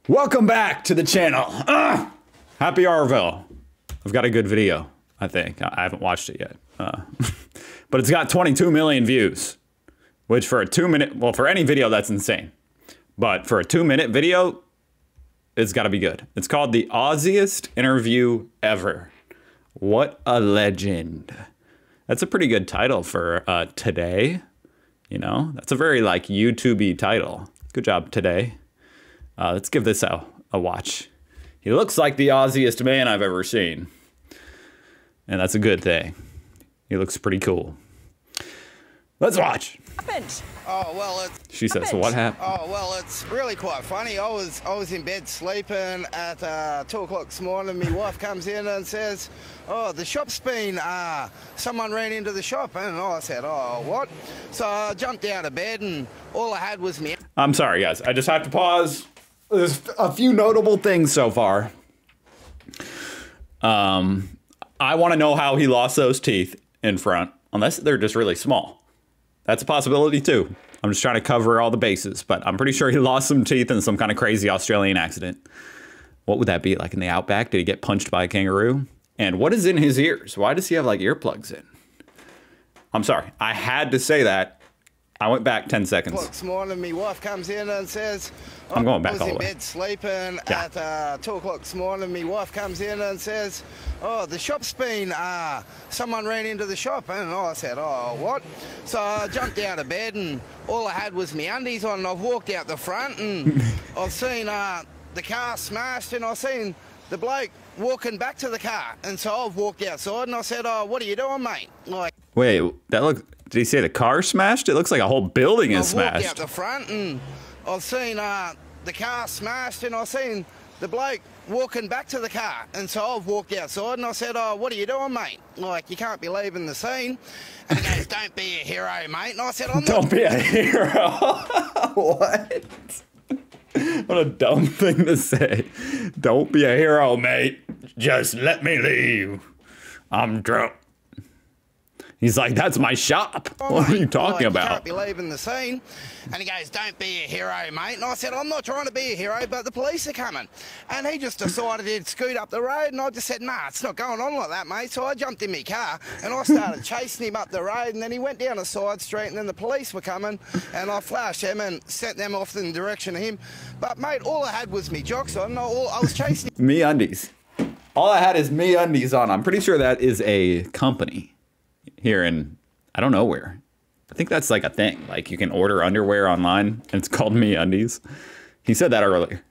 Welcome back to the channel. Happy Arville. I've got a good video, I think. I haven't watched it yet. But it's got 22 million views, which for a 2-minute, well, for any video, that's insane. But for a 2-minute video, it's got to be good. It's called the Aussiest interview ever. What a legend. That's a pretty good title for today. You know, that's a very like YouTube-y title. Good job, Today. Let's give this a watch. He looks like the Aussiest man I've ever seen. And that's a good thing. He looks pretty cool. Let's watch. Happened? Oh, well, She says, so what happened? Oh, well, it's really quite funny. I was in bed sleeping at 2 o'clock this morning. My wife comes in and says, oh, the shop's been, someone ran into the shop. And I said, oh, what? So I jumped out of bed and all I had was me. I'm sorry, guys. I just have to pause. There's a few notable things so far. I want to know how he lost those teeth in front, unless they're just really small. That's a possibility too. I'm just trying to cover all the bases, but I'm pretty sure he lost some teeth in some kind of crazy Australian accident. What would that be, like in the outback? Did he get punched by a kangaroo? And what is in his ears? Why does he have like earplugs in? I'm sorry, I had to say that. I went back 10 seconds. This morning, my wife comes in and says, I'm going back all the way. I was in bed sleeping at 2 o'clock this morning. My wife comes in and says, oh, the shop's been, someone ran into the shop. And I said, oh, what? So I jumped out of bed and all I had was my undies on and I've walked out the front and I've seen the car smashed and I've seen the bloke walking back to the car. And so I've walked outside and I said, oh, what are you doing, mate? Like, wait, that look. Did he say the car smashed? It looks like a whole building is smashed. I've walked out the front and I've seen the car smashed and I've seen the bloke walking back to the car. And so I've walked outside and I said, oh, what are you doing, mate? Like, you can't be leaving the scene. And he goes, don't be a hero, mate. And I said, I'm not. Don't be a hero. What? What a dumb thing to say. Don't be a hero, mate. Just let me leave. I'm drunk. He's like, that's my shop. What are you talking about? You can't be leaving the scene. And he goes, don't be a hero, mate. And I said, I'm not trying to be a hero, but the police are coming. And he just decided he'd scoot up the road. And I just said, nah, it's not going on like that, mate. So I jumped in my car and I started chasing him up the road. And then he went down a side street and then the police were coming. And I flashed them and sent them off in the direction of him. But, mate, all I had was me jocks on. I was chasing him. Me undies. All I had is me undies on. I'm pretty sure that is a company here in, I don't know where. I think that's like a thing. Like you can order underwear online and it's called Me Undies. He said that earlier.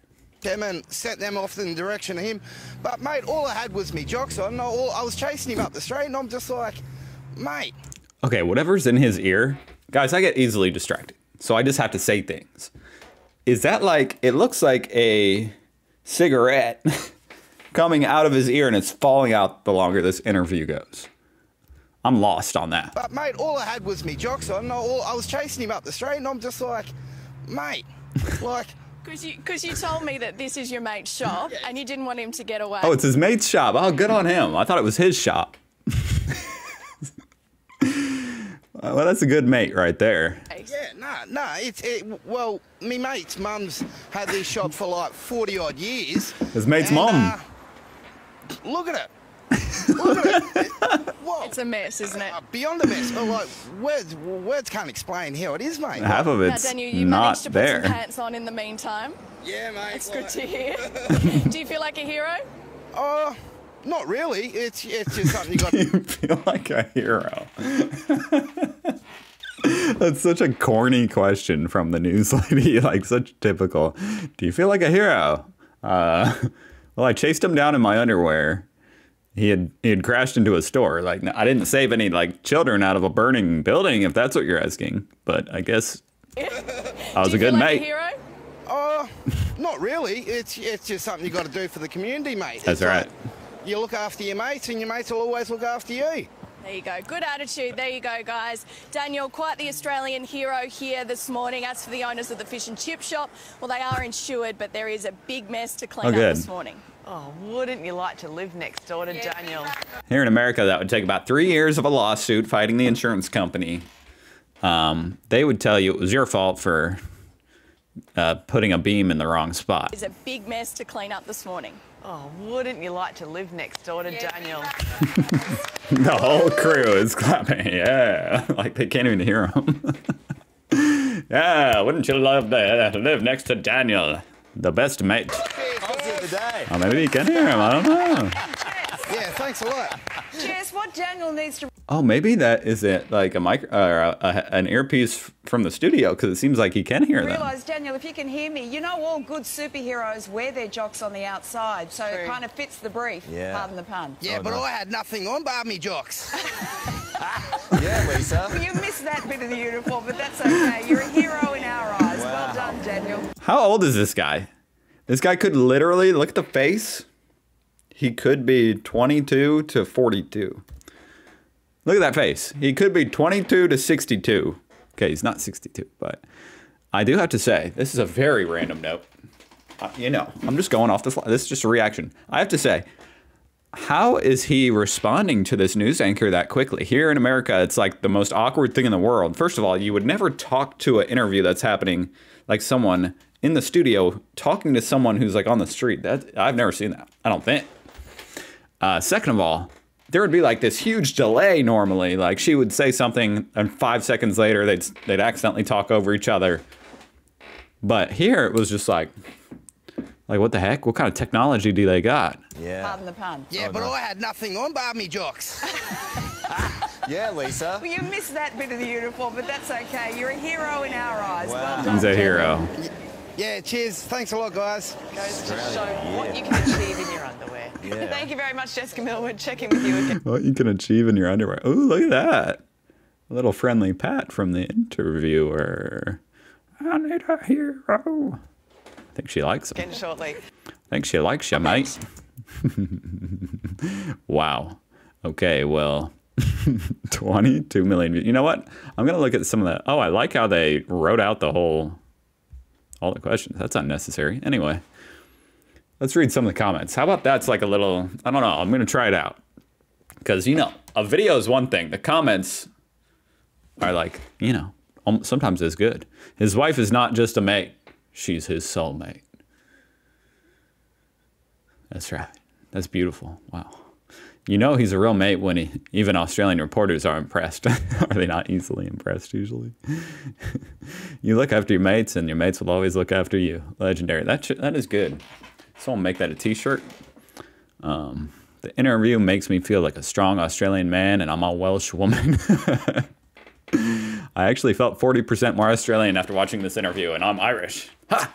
Them and sent them off in the direction of him. But, mate, all I had was me jocks on. I was chasing him up the street and I'm just like, mate. Okay, whatever's in his ear. Guys, I get easily distracted. So I just have to say things. Is that like, it looks like a cigarette coming out of his ear and it's falling out the longer this interview goes. I'm lost on that. But, mate, all I had was me jocks on. I was chasing him up the street and I'm just like, mate, like. Because you told me that this is your mate's shop and you didn't want him to get away. Oh, it's his mate's shop. Oh, good on him. I thought it was his shop. Well, that's a good mate right there. Yeah, nah, well, me mate's mum's had this shop for like 40 odd years. His mate's mum. Look at it. Look at it. Whoa. It's a mess, isn't it? Beyond a mess. Like, words can't explain how it is, mate. Half of it's now, Daniel, you not managed to there. put some pants on in the meantime. Yeah, mate. It's good to hear. Do you feel like a hero? Not really. It's just something you got. Do you feel like a hero? That's such a corny question from the news lady. Like such typical. Do you feel like a hero? Well, I chased him down in my underwear. He had crashed into a store. Like, I didn't save any like children out of a burning building, if that's what you're asking. But I guess I was a good mate. Do you feel like a hero? Not really. It's just something you got to do for the community, mate. That's right. You look after your mates, and your mates will always look after you. There you go. Good attitude. There you go, guys. Daniel, quite the Australian hero here this morning. As for the owners of the fish and chip shop, well, they are insured, but there is a big mess to clean up this morning. Oh, wouldn't you like to live next door to Daniel? Here in America, that would take about 3 years of a lawsuit fighting the insurance company. They would tell you it was your fault for putting a beam in the wrong spot. It's a big mess to clean up this morning. Oh, wouldn't you like to live next door to Daniel? The whole crew is clapping. Yeah, like they can't even hear him. Yeah, wouldn't you love to live next to Daniel, the best mate? Oh, maybe you can hear him. I don't know. Yeah, thanks a lot. Jess, what Daniel needs to... Oh, maybe that is it, like a mic or an earpiece from the studio, because it seems like he can hear them. Realise, Daniel, if you can hear me, you know all good superheroes wear their jocks on the outside, so it kind of fits the brief, pardon the pun. Yeah, but I had nothing on but me jocks. Yeah, Lisa. Well, you missed that bit of the uniform, but that's okay. You're a hero in our eyes. Well done, Daniel. How old is this guy? This guy could literally, look at the face. He could be 22 to 42. Look at that face. He could be 22 to 62. Okay, he's not 62, but I do have to say, this is a very random note. You know, I'm just going off the fly. This is just a reaction. I have to say, how is he responding to this news anchor that quickly? Here in America, it's like the most awkward thing in the world. First of all, you would never talk to an interview that's happening like someone in the studio talking to someone who's like on the street. I've never seen that, I don't think. Second of all, there would be like this huge delay normally. Like she would say something and 5 seconds later they'd accidentally talk over each other. But here it was just like what the heck? What kind of technology do they got? Yeah. Pardon the pun. Yeah, but I had nothing on but me jocks. Yeah, Lisa. Well, you missed that bit of the uniform, but that's okay. You're a hero in our eyes. Well done, He's a Daniel. hero. Yeah, cheers. Thanks a lot, guys. Goes to show what you can achieve in your underwear. Yeah. Thank you very much, Jessica Millwood. Checking with you again. What you can achieve in your underwear. Oh, look at that. A little friendly pat from the interviewer. I need a hero. I think she likes him. Again shortly. I think she likes you, mate. Wow. Okay, well, 22 million views. You know what? I'm going to look at some of that. Oh, I like how they wrote out all the questions. That's unnecessary. Anyway, let's read some of the comments. How about that's like a little, I don't know. I'm going to try it out. Because, you know, a video is one thing. The comments are like, you know, sometimes as good. His wife is not just a mate. She's his soulmate. That's right. That's beautiful. Wow. You know he's a real mate when even Australian reporters are impressed. Are they not easily impressed usually? You look after your mates and your mates will always look after you. Legendary. That is good. Someone make that a t-shirt. The interview makes me feel like a strong Australian man and I'm a Welsh woman. I actually felt 40% more Australian after watching this interview, and I'm Irish. Ha!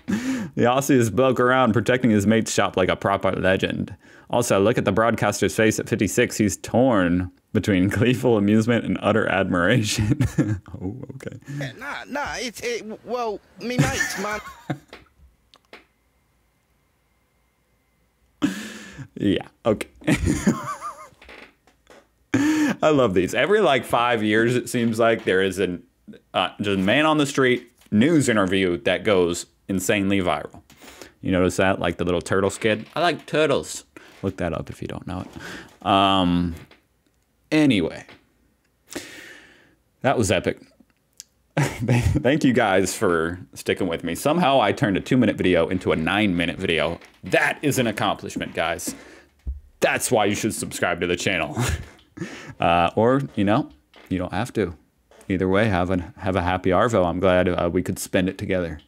The Aussiest broke around protecting his mate's shop like a proper legend. Also, look at the broadcaster's face at 56. He's torn between gleeful amusement and utter admiration. Oh, okay. Yeah, well, me mates, man. Yeah, okay. I love these. Every like 5 years, it seems like there is just a man on the street news interview that goes insanely viral. You notice that? Like the little turtle skid? I like turtles. Look that up if you don't know it. Anyway, that was epic. Thank you guys for sticking with me. Somehow I turned a 2-minute video into a 9-minute video. That is an accomplishment, guys. That's why you should subscribe to the channel. Or, you know, you don't have to. Either way, have a happy Arvo. I'm glad we could spend it together.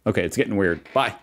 Okay, it's getting weird. Bye.